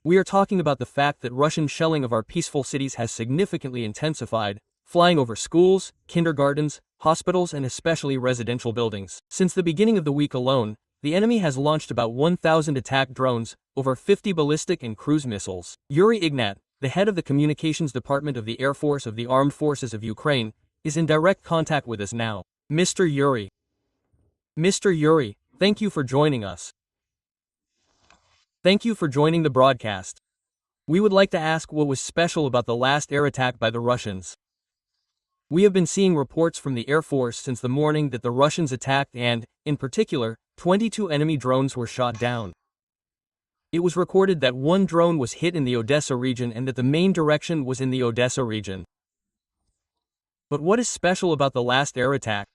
We are talking about the fact that Russian shelling of our peaceful cities has significantly intensified, flying over schools, kindergartens, hospitals, and especially residential buildings. Since the beginning of the week alone, the enemy has launched about 1,000 attack drones, over 50 ballistic and cruise missiles. Yuri Ignat, the head of the communications department of the Air Force of the Armed Forces of Ukraine, is in direct contact with us now. Mr. Yuri, thank you for joining us. Thank you for joining the broadcast. We would like to ask what was special about the last air attack by the Russians. We have been seeing reports from the Air Force since the morning that the Russians attacked and, in particular, 22 enemy drones were shot down. It was recorded that one drone was hit in the Odessa region and that the main direction was in the Odessa region. But what is special about the last air attack?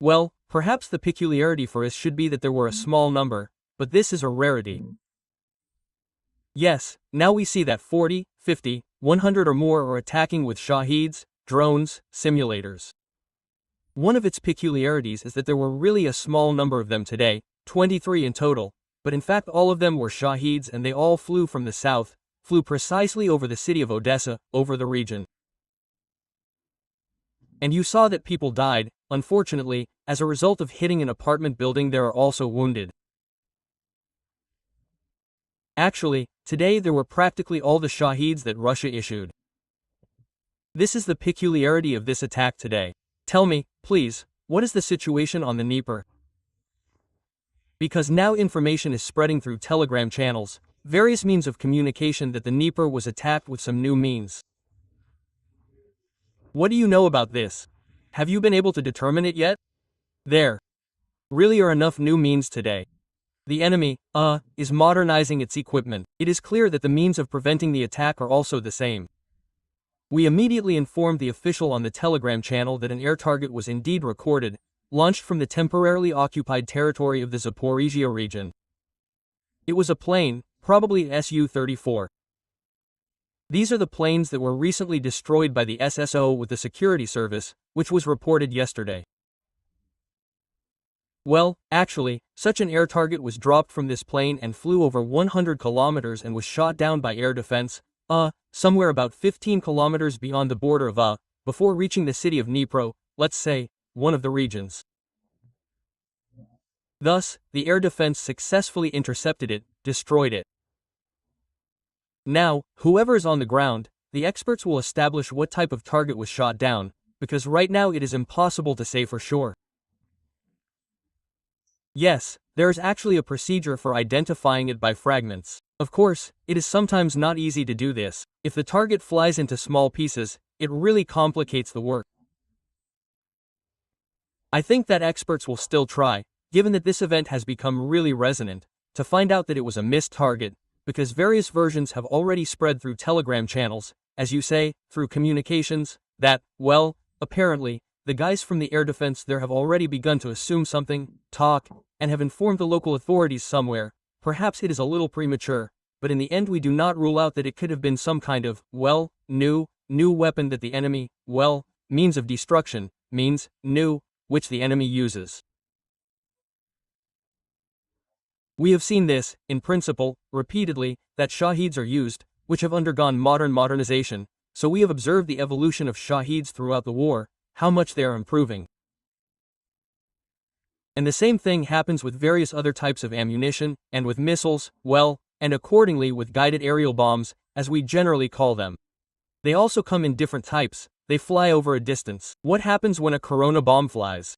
Well, perhaps the peculiarity for us should be that there were a small number, but this is a rarity. Yes, now we see that 40, 50, 100 or more are attacking with Shaheeds, drones, simulators. One of its peculiarities is that there were really a small number of them today, 23 in total, but in fact all of them were Shaheeds and they all flew from the south, flew precisely over the city of Odessa, over the region. And you saw that people died, unfortunately, as a result of hitting an apartment building. There are also wounded. Actually, today there were practically all the Shaheeds that Russia issued. This is the peculiarity of this attack today. Tell me, please, what is the situation on the Dnipro? Because now information is spreading through Telegram channels, various means of communication, that the Dnipro was attacked with some new means. What do you know about this? Have you been able to determine it yet? There really are enough new means today. The enemy, is modernizing its equipment. It is clear that the means of preventing the attack are also the same. We immediately informed the official on the Telegram channel that an air target was indeed recorded, launched from the temporarily occupied territory of the Zaporizhia region. It was a plane, probably a Su-34. These are the planes that were recently destroyed by the SSO with the security service, which was reported yesterday. Well, actually, such an air target was dropped from this plane and flew over 100 kilometers and was shot down by air defense, somewhere about 15 kilometers beyond the border of before reaching the city of Dnipro, let's say, one of the regions. Thus, the air defense successfully intercepted it, destroyed it. Now, whoever is on the ground, the experts will establish what type of target was shot down, because right now it is impossible to say for sure. Yes, there is actually a procedure for identifying it by fragments. Of course, it is sometimes not easy to do this. If the target flies into small pieces, it really complicates the work. I think that experts will still try, given that this event has become really resonant, to find out that it was a missed target, because various versions have already spread through Telegram channels, as you say, through communications, that, well, apparently, the guys from the air defense there have already begun to assume something, talk, and have informed the local authorities somewhere. Perhaps it is a little premature, but in the end we do not rule out that it could have been some kind of, well, new weapon that the enemy, well, means of destruction, means, new, which the enemy uses. We have seen this, in principle, repeatedly, that Shaheeds are used, which have undergone modernization, so we have observed the evolution of Shaheeds throughout the war, how much they are improving. And the same thing happens with various other types of ammunition, and with missiles, well, and accordingly with guided aerial bombs, as we generally call them. They also come in different types, they fly over a distance. What happens when a Corona bomb flies?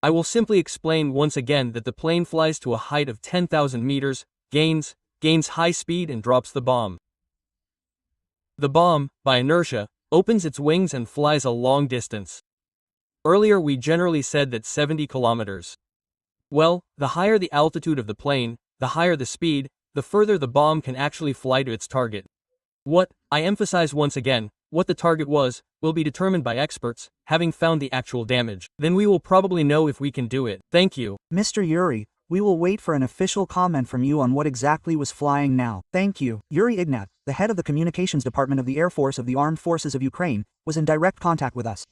I will simply explain once again that the plane flies to a height of 10,000 meters, gains high speed and drops the bomb. The bomb, by inertia, opens its wings and flies a long distance. Earlier we generally said that 70 kilometers. Well, the higher the altitude of the plane, the higher the speed, the further the bomb can actually fly to its target. What, I emphasize once again, what the target was, will be determined by experts, having found the actual damage. Then we will probably know if we can do it. Thank you. Mr. Yuri, we will wait for an official comment from you on what exactly was flying now. Thank you. Yuri Ignat, the head of the communications department of the Air Force of the Armed Forces of Ukraine, was in direct contact with us.